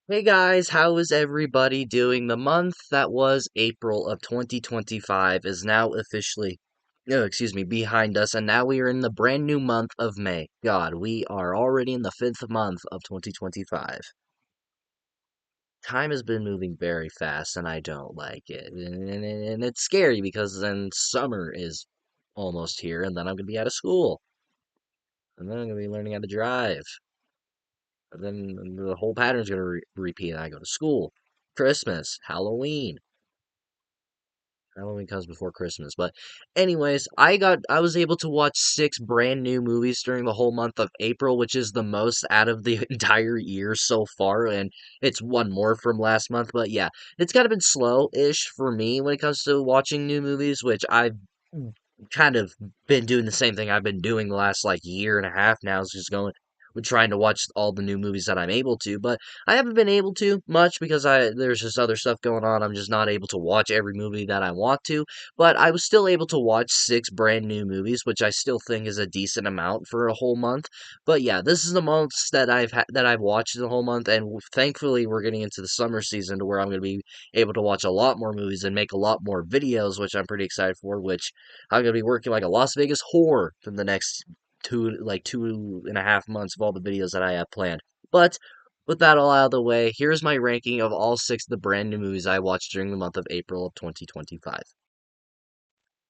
Hey guys, how is everybody doing? The month that was April of 2025 is now officially, no, excuse me, behind us, and now we are in the brand new month of May. God, we are already in the fifth month of 2025. Time has been moving very fast, and I don't like it. And it's scary because then summer is almost here, and then I'm going to be out of school, and then I'm going to be learning how to drive. And then the whole pattern's going to repeat. I go to school, Christmas, Halloween. Halloween comes before Christmas. But anyways, I was able to watch six brand new movies during the whole month of April, which is the most out of the entire year so far, and it's one more from last month. But yeah, it's kind of been slow-ish for me when it comes to watching new movies, which I've kind of been doing the same thing I've been doing the last like year and a half now, is just going with trying to watch all the new movies that I'm able to, but I haven't been able to much because I there's just other stuff going on. I'm just not able to watch every movie that I want to, but I was still able to watch six brand new movies, which I still think is a decent amount for a whole month. But yeah, this is the most that that I've watched in the whole month, and thankfully we're getting into the summer season to where I'm going to be able to watch a lot more movies and make a lot more videos, which I'm pretty excited for. Which I'm gonna be working like a Las Vegas whore for the next 2.5 months of all the videos that I have planned. But with that all out of the way, here's my ranking of all six of the brand new movies I watched during the month of April of 2025.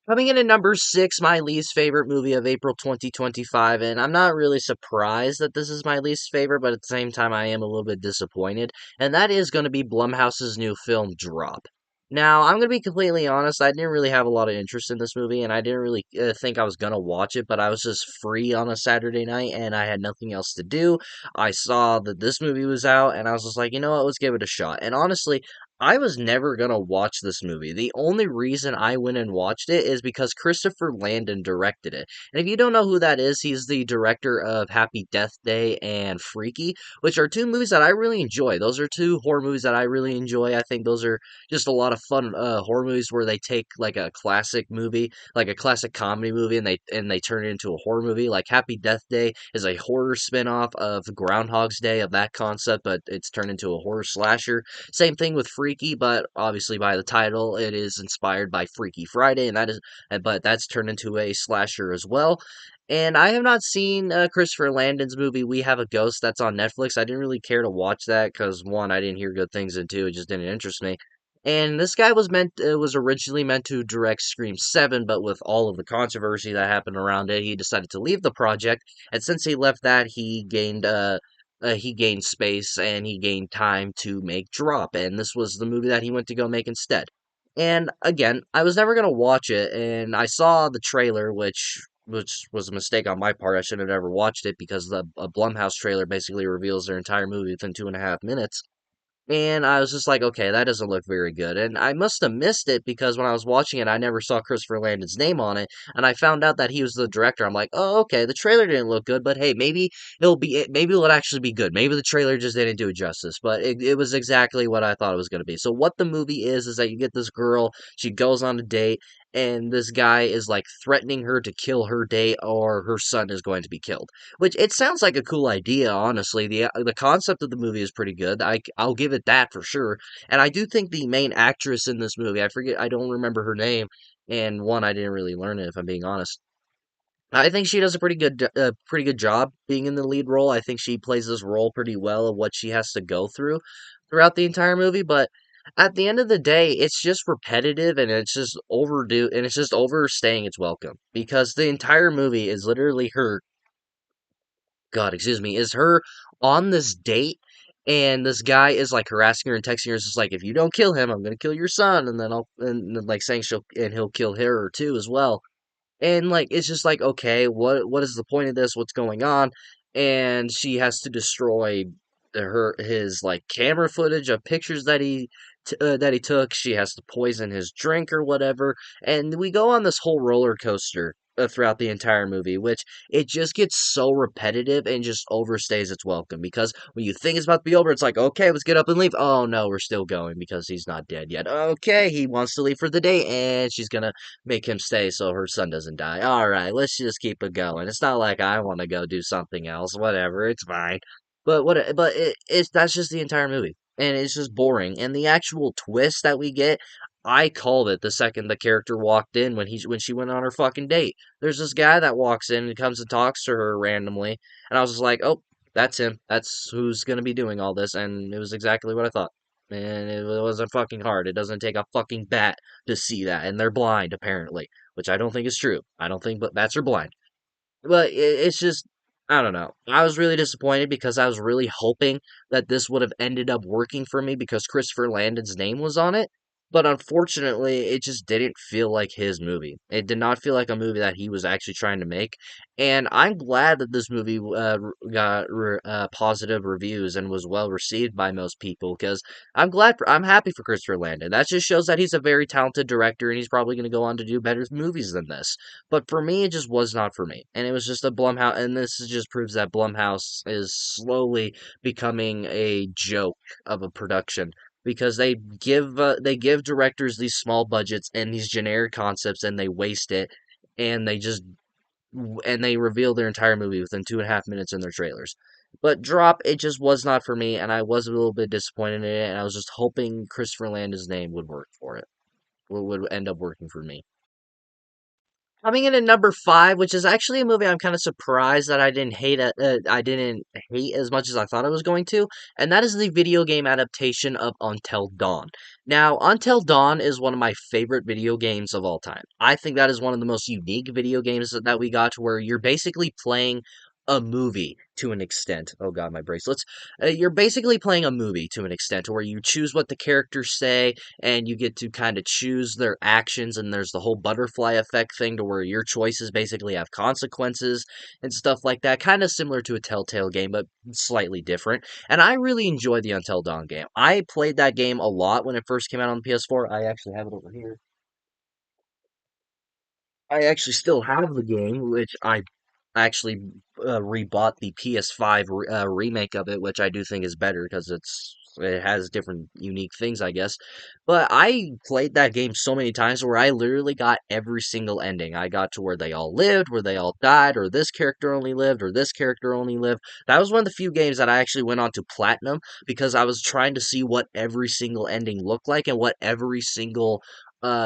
Coming in at number six, my least favorite movie of April 2025, and I'm not really surprised that this is my least favorite, but at the same time, I am a little bit disappointed, and that is going to be Blumhouse's new film, Drop. Now, I'm going to be completely honest, I didn't really have a lot of interest in this movie, and I didn't really think I was going to watch it, but I was just free on a Saturday night, and I had nothing else to do. I saw that this movie was out, and I was just like, you know what, let's give it a shot. And honestly, I was never gonna watch this movie. The only reason I went and watched it is because Christopher Landon directed it. And if you don't know who that is, he's the director of Happy Death Day and Freaky, which are two movies that I really enjoy. Those are two horror movies that I really enjoy. I think those are just a lot of fun horror movies where they take like a classic movie, like a classic comedy movie, and they turn it into a horror movie. Like Happy Death Day is a horror spin-off of Groundhog's Day of that concept, but it's turned into a horror slasher. Same thing with Freaky, but obviously by the title, it is inspired by Freaky Friday, but that's turned into a slasher as well. And I have not seen Christopher Landon's movie We Have a Ghost that's on Netflix. I didn't really care to watch that because one, I didn't hear good things, and two, it just didn't interest me. And this guy was originally meant to direct Scream 7, but with all of the controversy that happened around it, he decided to leave the project. And since he left that, he gained space and he gained time to make Drop, and this was the movie that he went to go make instead. And again, I was never gonna watch it, and I saw the trailer, which was a mistake on my part. I should have never watched it because the a Blumhouse trailer basically reveals their entire movie within 2.5 minutes. And I was just like, okay, that doesn't look very good. And I must have missed it because when I was watching it, I never saw Christopher Landon's name on it. And I found out that he was the director. I'm like, oh, okay, the trailer didn't look good, but hey, maybe it'll actually be good. Maybe the trailer just didn't do it justice. But it was exactly what I thought it was going to be. So what the movie is that you get this girl, she goes on a date, and this guy is like threatening her to kill her date or her son is going to be killed. Which it sounds like a cool idea, honestly. The concept of the movie is pretty good. I'll give it that for sure. And I do think the main actress in this movie, I don't remember her name, and one, I didn't really learn it if I'm being honest. I think she does a pretty good job being in the lead role. I think she plays this role pretty well of what she has to go through throughout the entire movie, but at the end of the day, it's just repetitive and it's just overdue and it's just overstaying its welcome because the entire movie is literally her God, excuse me, is her on this date, and this guy is like harassing her and texting her. It's just like, if you don't kill him, I'm gonna kill your son, and then like saying he'll kill her too as well. And like it's just like, okay, what is the point of this? What's going on? And she has to destroy his like camera footage of pictures that he took. She has to poison his drink or whatever, and we go on this whole roller coaster throughout the entire movie, which it just gets so repetitive and just overstays its welcome. Because when you think it's about to be over, it's like, okay, let's get up and leave. Oh no, we're still going because he's not dead yet. Okay, he wants to leave for the day, and she's gonna make him stay so her son doesn't die. All right, let's just keep it going. It's not like I want to go do something else. Whatever, it's fine. But that's just the entire movie. and it's just boring. And the actual twist that we get, I called it the second the character walked in when she went on her fucking date. There's this guy that walks in and comes and talks to her randomly, and I was just like, oh, that's him. That's who's gonna be doing all this, and it was exactly what I thought. And it wasn't fucking hard. It doesn't take a fucking bat to see that, and they're blind apparently, which I don't think is true. I don't think, but bats are blind. But it's just, I don't know. I was really disappointed because I was really hoping that this would have ended up working for me because Christopher Landon's name was on it. But unfortunately, it just didn't feel like his movie. It did not feel like a movie that he was actually trying to make. And I'm glad that this movie got positive reviews and was well received by most people because I'm happy for Christopher Landon. That just shows that he's a very talented director and he's probably going to go on to do better movies than this. But for me, it just was not for me. And it was just a Blumhouse, and just proves that Blumhouse is slowly becoming a joke of a production because they give directors these small budgets and these generic concepts and they waste it and they reveal their entire movie within 2.5 minutes in their trailers. But Drop, it just was not for me, and I was a little bit disappointed in it, and I was just hoping Christopher Landon's name would work for it, would end up working for me. Coming in at number five, which is actually a movie I'm kind of surprised that I didn't hate as much as I thought I was going to, and that is the video game adaptation of Until Dawn. Now, Until Dawn is one of my favorite video games of all time. I think that is one of the most unique video games that we got, to where you're basically playing a movie to an extent. Oh god, my bracelets. You're basically playing a movie to an extent, where you choose what the characters say, and you get to kind of choose their actions, and there's the whole butterfly effect thing to where your choices basically have consequences and stuff like that, kind of similar to a Telltale game but slightly different. And I really enjoy the Until Dawn game. I played that game a lot when it first came out on the PS4. I actually have it over here. I actually still have the game, which I actually rebought the PS5 remake of it, which I do think is better because it has different unique things, I guess. But I played that game so many times where I literally got every single ending. I got to where they all lived, where they all died, or this character only lived, or this character only lived. That was one of the few games that I actually went on to platinum because I was trying to see what every single ending looked like and what every single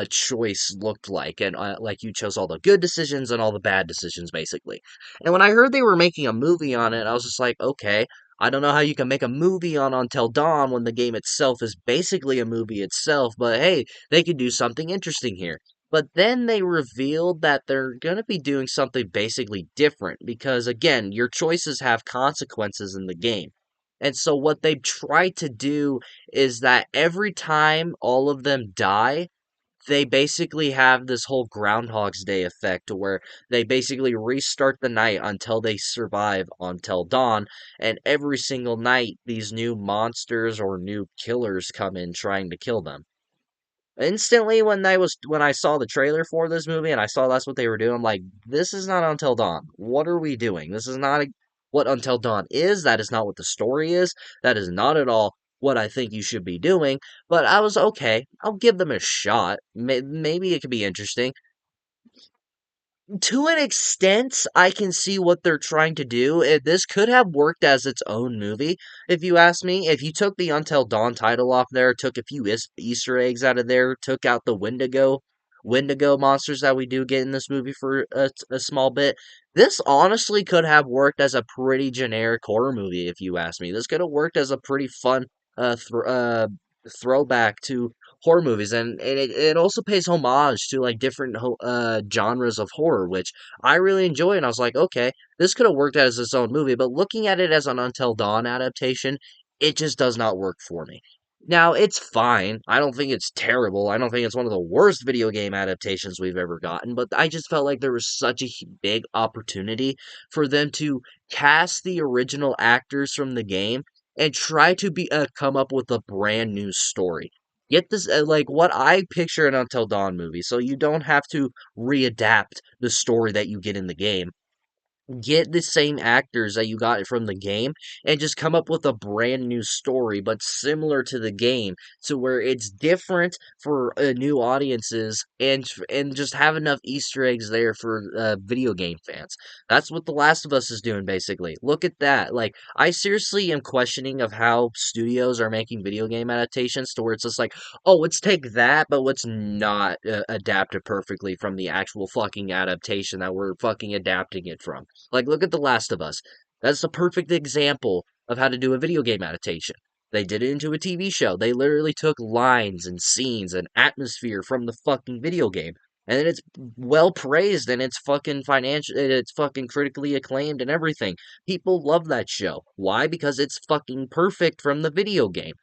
choice looked like, and like you chose all the good decisions and all the bad decisions basically. And when I heard they were making a movie on it, I was just like, okay, I don't know how you can make a movie on Until Dawn when the game itself is basically a movie itself, but hey, they could do something interesting here. But then they revealed that they're going to be doing something basically different because, again, your choices have consequences in the game. And so, what they've tried to do is that every time all of them die, they basically have this whole Groundhog's Day effect to where they basically restart the night until they survive until dawn, and every single night these new monsters or new killers come in trying to kill them. Instantly when I saw the trailer for this movie and I saw that's what they were doing, I'm like, this is not Until Dawn. What are we doing? This is not what Until Dawn is. That is not what the story is. That is not at all what I think you should be doing. But I was okay. I'll give them a shot. Maybe it could be interesting. To an extent, I can see what they're trying to do. This could have worked as its own movie, if you ask me. If you took the Until Dawn title off there, took a few Easter eggs out of there, took out the Wendigo monsters that we do get in this movie for a small bit, this honestly could have worked as a pretty generic horror movie, if you ask me. This could have worked as a pretty fun throwback to horror movies, and it also pays homage to like different genres of horror, which I really enjoy. And I was like, okay, this could have worked as its own movie, but looking at it as an Until Dawn adaptation, it just does not work for me. Now, it's fine. I don't think it's terrible. I don't think it's one of the worst video game adaptations we've ever gotten, but I just felt like there was such a big opportunity for them to cast the original actors from the game and try to be come up with a brand new story. Get this like what I picture an Until Dawn movie, so you don't have to readapt the story that you get in the game. get the same actors that you got from the game and just come up with a brand new story but similar to the game, to where it's different for new audiences, and just have enough easter eggs there for video game fans. That's what The Last of Us is doing, basically. Look at that. Like, I seriously am questioning of how studios are making video game adaptations, to where it's just like, oh, let's take that, but let's not adapt it perfectly from the actual fucking adaptation that we're fucking adapting it from. Like, look at The Last of Us. That's a perfect example of how to do a video game adaptation. They did it into a TV show. They literally took lines and scenes and atmosphere from the fucking video game. And then it's well praised, and it's fucking financial, it's fucking critically acclaimed and everything. People love that show. Why? Because it's fucking perfect from the video game.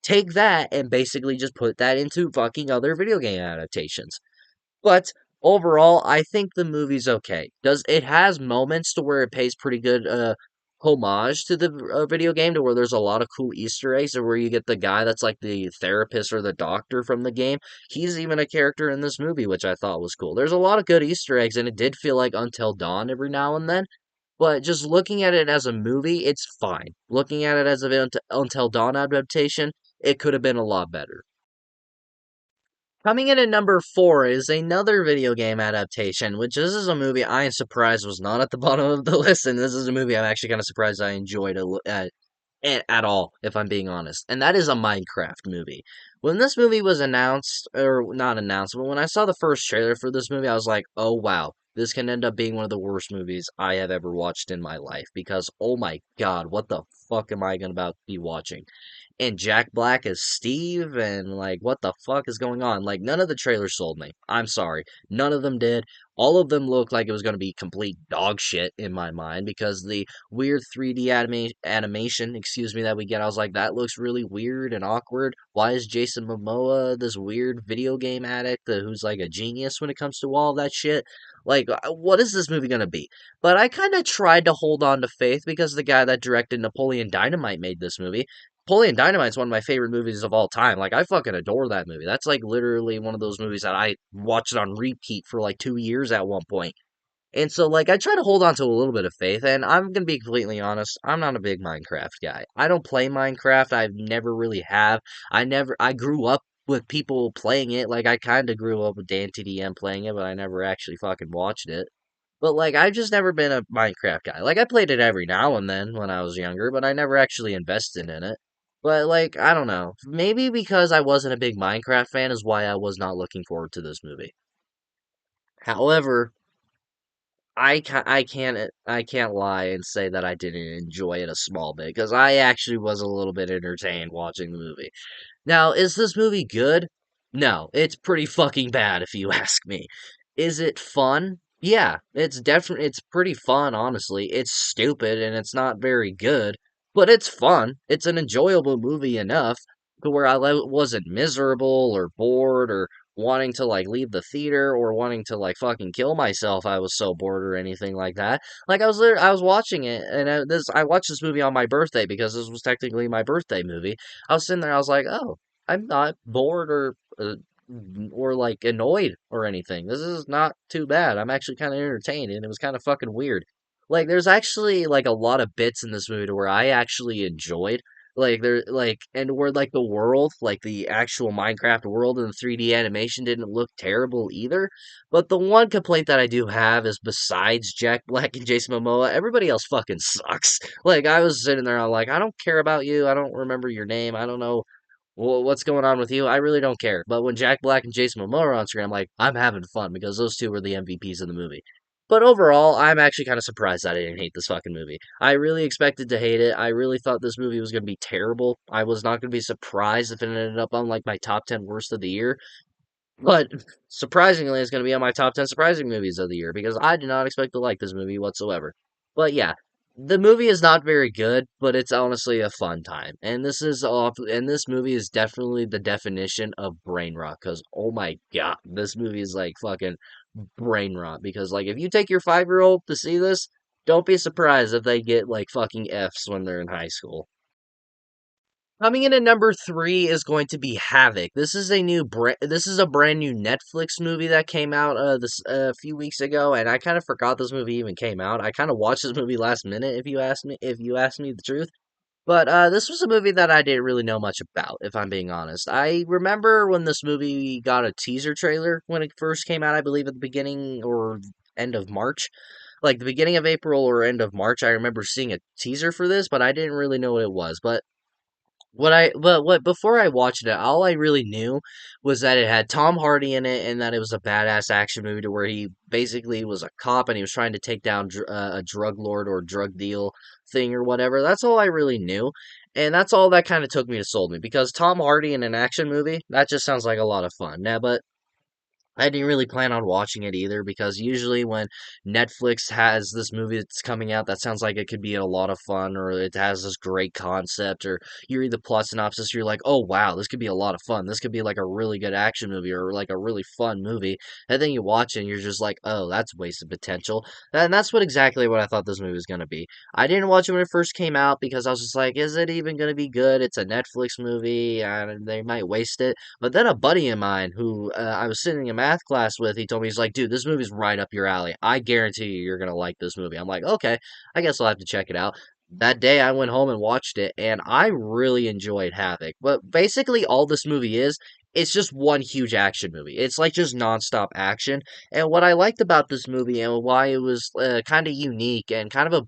Take that and basically just put that into fucking other video game adaptations. But overall, I think the movie's okay. Does it has moments to where it pays pretty good homage to the video game, to where there's a lot of cool Easter eggs, or where you get the guy that's like the therapist or the doctor from the game. He's even a character in this movie, which I thought was cool. There's a lot of good Easter eggs, and it did feel like Until Dawn every now and then. But just looking at it as a movie, it's fine. Looking at it as an Until Dawn adaptation, it could have been a lot better. Coming in at number four is another video game adaptation, which this is a movie I am surprised was not at the bottom of the list, and this is a movie I'm actually kind of surprised I enjoyed at all, if I'm being honest. And that is a Minecraft movie. When this movie was announced, or not announced, but when I saw the first trailer for this movie, I was like, oh wow, this can end up being one of the worst movies I have ever watched in my life. Because, oh my god, what the fuck am I going to about be watching? And Jack Black as Steve, and like, what the fuck is going on? Like, none of the trailers sold me. I'm sorry. None of them did. All of them looked like it was going to be complete dog shit in my mind, because the weird 3D animation, excuse me, that we get, I was like, that looks really weird and awkward. Why is Jason Momoa this weird video game addict who's like a genius when it comes to all that shit? Like, what is this movie going to be? But I kind of tried to hold on to faith, because the guy that directed Napoleon Dynamite made this movie. Napoleon Dynamite's one of my favorite movies of all time. Like, I fucking adore that movie. That's like literally one of those movies that I watched on repeat for like 2 years at one point. And so, like, I try to hold on to a little bit of faith, and I'm gonna be completely honest, I'm not a big Minecraft guy. I don't play Minecraft, I've never really have. I grew up with people playing it, like, I kinda grew up with Dan TDM playing it, but I never actually fucking watched it. But, like, I've just never been a Minecraft guy. Like, I played it every now and then when I was younger, but I never actually invested in it. But, like, I don't know. Maybe because I wasn't a big Minecraft fan is why I was not looking forward to this movie. However, I can't lie and say that I didn't enjoy it a small bit, because I actually was a little bit entertained watching the movie. Now, is this movie good? No, it's pretty fucking bad if you ask me. Is it fun? Yeah, it's pretty fun, honestly. It's stupid and it's not very good, but it's fun. It's an enjoyable movie enough to where wasn't miserable or bored or wanting to like leave the theater or wanting to like fucking kill myself. I was so bored or anything like that. Like, I was watching it, and I watched this movie on my birthday, because this was technically my birthday movie. I was sitting there, I was like, oh, I'm not bored or like annoyed or anything. This is not too bad. I'm actually kind of entertained, and it was kind of fucking weird. Like, there's actually like a lot of bits in this movie to where I actually enjoyed. Like, and where like the world, like the actual Minecraft world and the 3D animation didn't look terrible either. But the one complaint that I do have is, besides Jack Black and Jason Momoa, everybody else fucking sucks. Like, I was sitting there, I'm like, I don't care about you. I don't remember your name. I don't know what's going on with you. I really don't care. But when Jack Black and Jason Momoa are on screen, I'm like, I'm having fun, because those two were the MVPs of the movie. But overall, I'm actually kind of surprised that I didn't hate this fucking movie. I really expected to hate it. I really thought this movie was going to be terrible. I was not going to be surprised if it ended up on like my top 10 worst of the year. But surprisingly, it's going to be on my top 10 surprising movies of the year, because I did not expect to like this movie whatsoever. But yeah, the movie is not very good, but it's honestly a fun time. And this movie is definitely the definition of brain rot, cuz oh my god, this movie is like fucking brain rot, because like if you take your 5-year-old to see this, don't be surprised if they get like fucking Fs when they're in high school. Coming in at number three is going to be Havoc. This is a brand new Netflix movie that came out this a few weeks ago, and I kind of forgot this movie even came out. I kind of watched this movie last minute, if you ask me the truth. But this was a movie that I didn't really know much about, if I'm being honest. I remember when this movie got a teaser trailer when it first came out, I believe at the beginning or end of March. Like the beginning of April or end of March, I remember seeing a teaser for this, but I didn't really know what it was. What before I watched it, all I really knew was that it had Tom Hardy in it, and that it was a badass action movie to where he basically was a cop and he was trying to take down a drug lord or drug deal thing or whatever. That's all I really knew, and that's all that kind of took me to sold me because Tom Hardy in an action movie that just sounds like a lot of fun. Now, but I didn't really plan on watching it either because usually when Netflix has this movie that's coming out that sounds like it could be a lot of fun or it has this great concept or you read the plot synopsis, you're like, oh wow, this could be a lot of fun. This could be like a really good action movie or like a really fun movie. And then you watch it and you're just like, oh, that's wasted potential. And that's exactly what I thought this movie was going to be. I didn't watch it when it first came out because I was just like, is it even going to be good? It's a Netflix movie and they might waste it. But then a buddy of mine who I was sitting in math class with, he told me, he's like, dude, this movie's right up your alley. I guarantee you're going to like this movie. I'm like, okay, I guess I'll have to check it out. That day I went home and watched it, and I really enjoyed Havoc. But basically, all this movie is, it's just one huge action movie. It's like just nonstop action. And what I liked about this movie and why it was kind of unique and kind of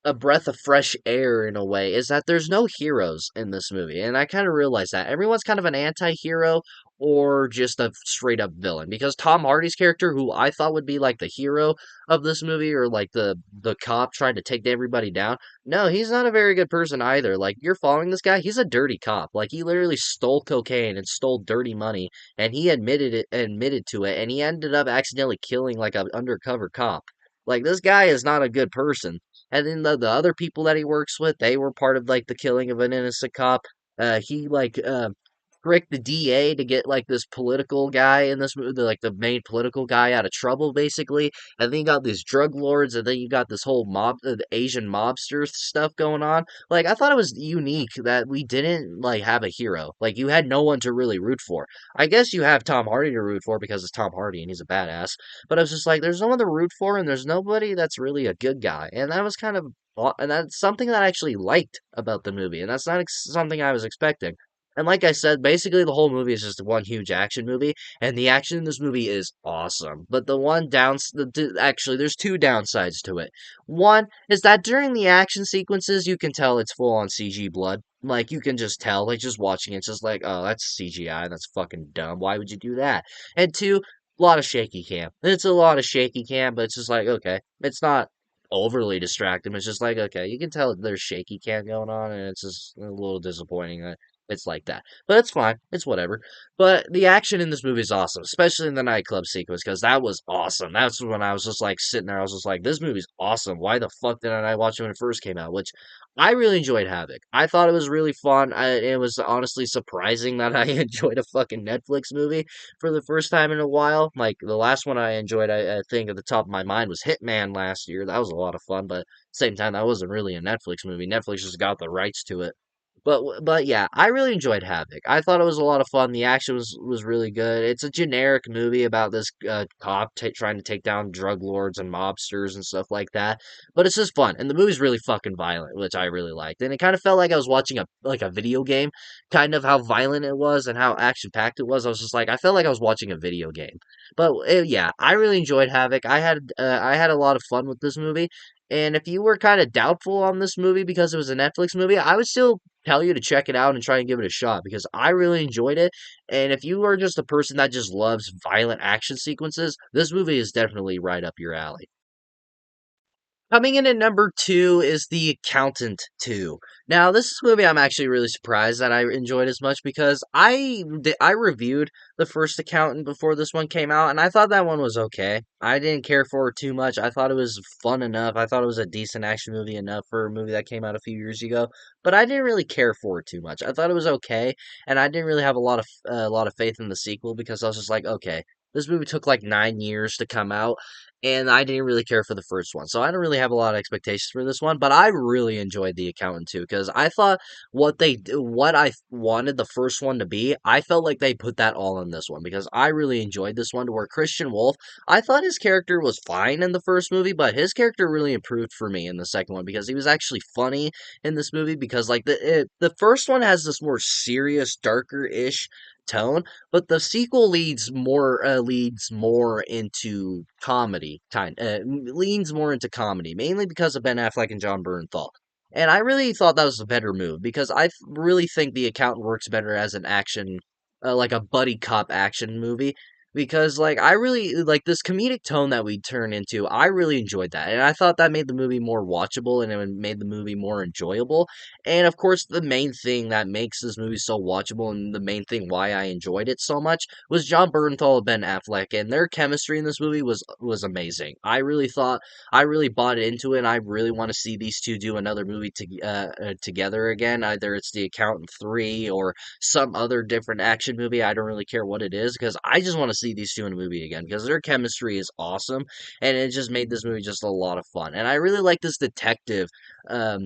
a breath of fresh air in a way is that there's no heroes in this movie. And I kind of realized that everyone's kind of an anti-hero or just a straight up villain because Tom Hardy's character who I thought would be like the hero of this movie or like the cop trying to take everybody down. No, he's not a very good person either. Like you're following this guy, he's a dirty cop. Like he literally stole cocaine and stole dirty money and he admitted to it and he ended up accidentally killing like an undercover cop. Like this guy is not a good person. And then the other people that he works with, they were part of like the killing of an innocent cop. He tricked the DA to get like this political guy in this movie, like the main political guy out of trouble, basically. And then you got these drug lords, and then you got this whole the Asian mobster stuff going on. Like I thought it was unique that we didn't like have a hero. Like you had no one to really root for. I guess you have Tom Hardy to root for because it's Tom Hardy and he's a badass. But I was just like, there's no one to root for, and there's nobody that's really a good guy. And that was kind of, and that's something that I actually liked about the movie, and that's not something I was expecting. And like I said, basically the whole movie is just one huge action movie, and the action in this movie is awesome. But the one actually, there's two downsides to it. One is that during the action sequences, you can tell it's full on CG blood. Like you can just tell, like just watching it, it's just like, oh, that's CGI, that's fucking dumb. Why would you do that? And two, a lot of shaky cam. It's a lot of shaky cam, but it's just like, okay, it's not overly distracting. It's just like, okay, you can tell there's shaky cam going on, and it's just a little disappointing that it's like that. But it's fine. It's whatever. But the action in this movie is awesome, especially in the nightclub sequence, because that was awesome. That's when I was just like sitting there. I was just like, this movie's awesome. Why the fuck didn't I watch it when it first came out? Which I really enjoyed Havoc. I thought it was really fun. It was honestly surprising that I enjoyed a fucking Netflix movie for the first time in a while. Like the last one I enjoyed, I think at the top of my mind was Hitman last year. That was a lot of fun, but at the same time, that wasn't really a Netflix movie. Netflix just got the rights to it. But yeah, I really enjoyed Havoc. I thought it was a lot of fun. The action was really good. It's a generic movie about this cop trying to take down drug lords and mobsters and stuff like that. But it's just fun, and the movie's really fucking violent, which I really liked. And it kind of felt like I was watching a video game, kind of how violent it was and how action packed it was. I was just like I felt like I was watching a video game. But yeah, I really enjoyed Havoc. I had a lot of fun with this movie. And if you were kind of doubtful on this movie because it was a Netflix movie, I would still tell you to check it out and try and give it a shot because I really enjoyed it. And if you are just a person that just loves violent action sequences, this movie is definitely right up your alley. Coming in at number two is The Accountant 2. Now, this is a movie I'm actually really surprised that I enjoyed as much because I reviewed the first Accountant before this one came out, and I thought that one was okay. I didn't care for it too much. I thought it was fun enough. I thought it was a decent action movie enough for a movie that came out a few years ago, but I didn't really care for it too much. I thought it was okay, and I didn't really have a lot of faith in the sequel because I was just like, okay, this movie took like 9 years to come out and I didn't really care for the first one. So I don't really have a lot of expectations for this one, but I really enjoyed The Accountant too because I thought what I wanted the first one to be, I felt like they put that all in this one because I really enjoyed this one to where Christian Wolf, I thought his character was fine in the first movie, but his character really improved for me in the second one because he was actually funny in this movie because like the first one has this more serious, darker-ish tone, but the sequel leads more into comedy leans more into comedy, mainly because of Ben Affleck and John Bernthal. And I really thought that was a better move because really think The Accountant works better as an action, like a buddy cop action movie. Because like I really like this comedic tone that we turn into. I really enjoyed that, and I thought that made the movie more watchable and it made the movie more enjoyable. And of course, the main thing that makes this movie so watchable and the main thing why I enjoyed it so much was John Bernthal and Ben Affleck, and their chemistry in this movie was amazing. I really bought into it, and I really want to see these two do another movie together again. Either it's The Accountant 3 or some other different action movie. I don't really care what it is because I just want to see these two in a movie again because their chemistry is awesome, and it just made this movie just a lot of fun. And I really like this detective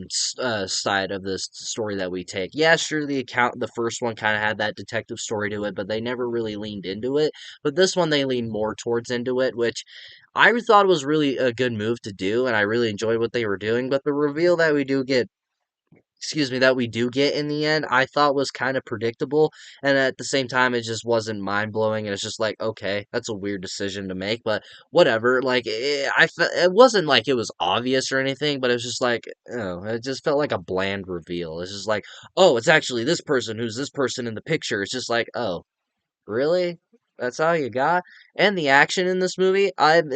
side of this story that we take. Yeah, sure, the first one kind of had that detective story to it, but they never really leaned into it. But this one they leaned more towards into it, which I thought was really a good move to do, and I really enjoyed what they were doing. But the reveal that we do get, excuse me, that we do get in the end, I thought was kind of predictable, and at the same time, it just wasn't mind blowing. And it's just like, okay, that's a weird decision to make, but whatever. Like, it wasn't like it was obvious or anything, but it was just like, oh, it just felt like a bland reveal. It's just like, oh, it's actually this person who's this person in the picture. It's just like, oh, really? That's all you got? And the action in this movie,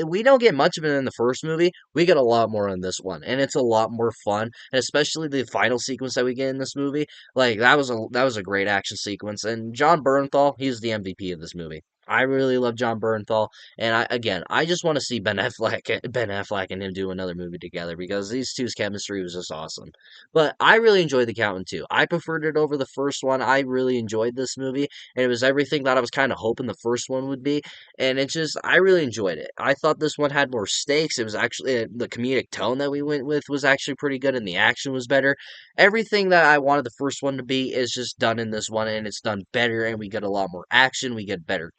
we don't get much of it in the first movie. We get a lot more in this one, and it's a lot more fun. And especially the final sequence that we get in this movie, like that was a great action sequence. And John Bernthal, he's the MVP of this movie. I really love John Bernthal, and I just want to see Ben Affleck and him do another movie together because these two's chemistry was just awesome. But I really enjoyed The Accountant too. I preferred it over the first one. I really enjoyed this movie, and it was everything that I was kind of hoping the first one would be. And it just, I really enjoyed it. I thought this one had more stakes. It was actually the comedic tone that we went with was actually pretty good, and the action was better. Everything that I wanted the first one to be is just done in this one, and it's done better. And we get a lot more action. We get better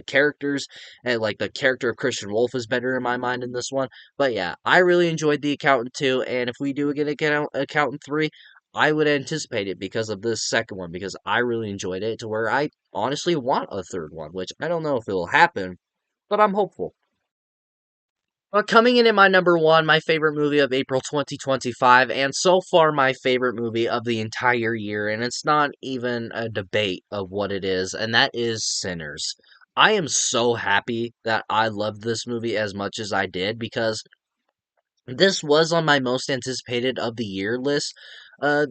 characters, and like the character of Christian Wolf is better in my mind in this one. But yeah, I really enjoyed The Accountant too, and if we do get Accountant 3, I would anticipate it because of this second one, because I really enjoyed it to where I honestly want a third one, which I don't know if it'll happen, but I'm hopeful. But coming in at my number one, my favorite movie of April 2025, and so far my favorite movie of the entire year, and it's not even a debate of what it is, and that is Sinners. I am so happy that I loved this movie as much as I did because this was on my most anticipated of the year list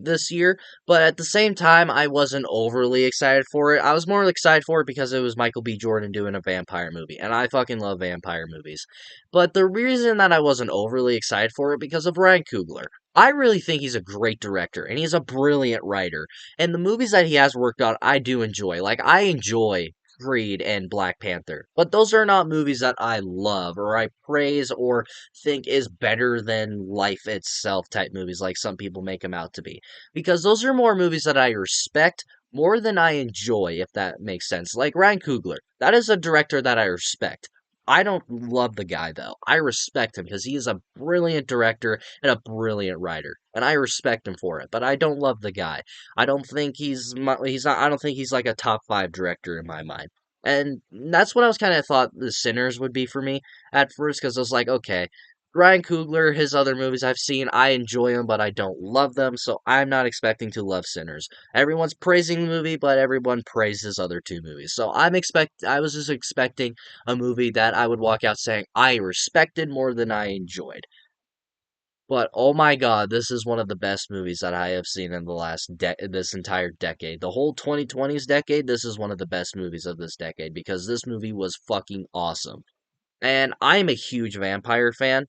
this year, but at the same time I wasn't overly excited for it. I was more excited for it because it was Michael B. Jordan doing a vampire movie, and I fucking love vampire movies. But the reason that I wasn't overly excited for it because of Ryan Coogler. I really think he's a great director and he's a brilliant writer. And the movies that he has worked on I do enjoy. Like I enjoy Creed and Black Panther. But those are not movies that I love or I praise or think is better than life itself type movies like some people make them out to be. Because those are more movies that I respect more than I enjoy, if that makes sense. Like Ryan Coogler. That is a director that I respect. I don't love the guy though. I respect him because he is a brilliant director and a brilliant writer, and I respect him for it. But I don't love the guy. I don't think he's not. I don't think he's like a top five director in my mind. And that's what I was kind of thought the Sinners would be for me at first because I was like, okay, Ryan Coogler, his other movies I've seen, I enjoy them, but I don't love them, so I'm not expecting to love Sinners. Everyone's praising the movie, but everyone praised his other two movies. So I was just expecting a movie that I would walk out saying I respected more than I enjoyed. But oh my god, this is one of the best movies that I have seen in the this entire decade. The whole 2020s decade, this is one of the best movies of this decade because this movie was fucking awesome. And I am a huge vampire fan.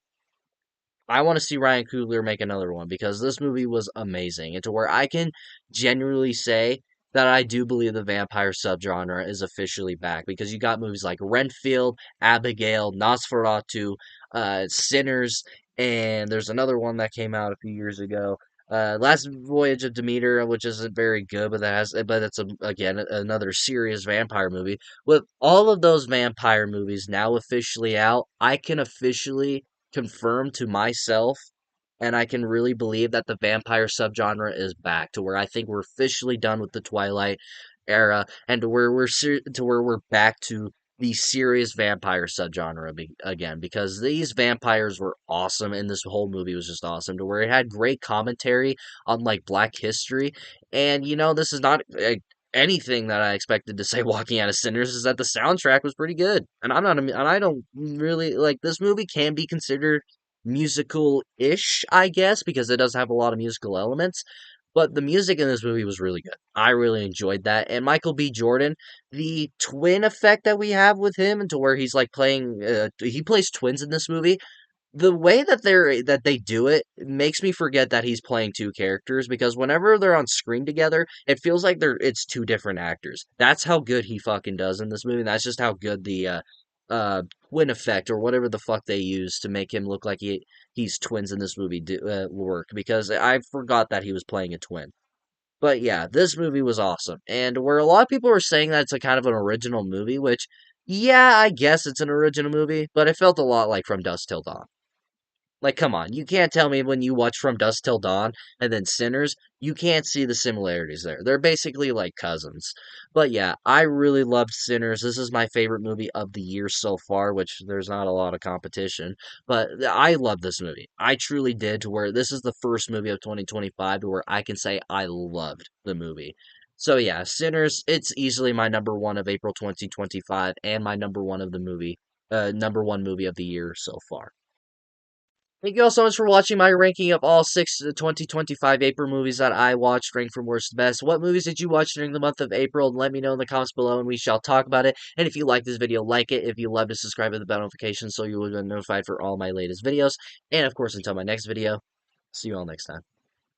I want to see Ryan Coogler make another one because this movie was amazing. And to where I can genuinely say that I do believe the vampire subgenre is officially back because you got movies like Renfield, Abigail, Nosferatu, Sinners, and there's another one that came out a few years ago. Last Voyage of Demeter, which isn't very good, but it's again another serious vampire movie. With all of those vampire movies now officially out, I can officially confirm to myself, and I can really believe that the vampire subgenre is back to where I think we're officially done with the Twilight era, and to where to where we're back to the serious vampire subgenre again, because these vampires were awesome, and this whole movie was just awesome. To where it had great commentary on like Black history, and this is not anything that I expected to say walking out of Sinners is that the soundtrack was pretty good, and I don't really like this movie can be considered musical-ish, I guess, because it does have a lot of musical elements. But the music in this movie was really good. I really enjoyed that. And Michael B. Jordan, the twin effect that we have with him, to where he's like playing, he plays twins in this movie, the way that they do it makes me forget that he's playing two characters, because whenever they're on screen together, it feels like it's two different actors. That's how good he fucking does in this movie. And that's just how good the uh twin effect or whatever the fuck they use to make him look like he's twins in this movie work, because I forgot that he was playing a twin. But yeah, this movie was awesome. And where a lot of people were saying that it's a kind of an original movie, which yeah, I guess it's an original movie, but it felt a lot like From Dusk Till Dawn. Like, come on, you can't tell me when you watch From Dusk Till Dawn and then Sinners, you can't see the similarities there. They're basically like cousins. But yeah, I really loved Sinners. This is my favorite movie of the year so far, which there's not a lot of competition. But I love this movie. I truly did, to where this is the first movie of 2025 to where I can say I loved the movie. So yeah, Sinners, it's easily my number one of April 2025 and my number one of the movie, number one movie of the year so far. Thank you all so much for watching my ranking of all six 2025 April movies that I watched, ranked from worst to best. What movies did you watch during the month of April? Let me know in the comments below, and we shall talk about it. And if you like this video, like it. If you love to subscribe to the bell notification so you will be notified for all my latest videos. And of course, until my next video, see you all next time.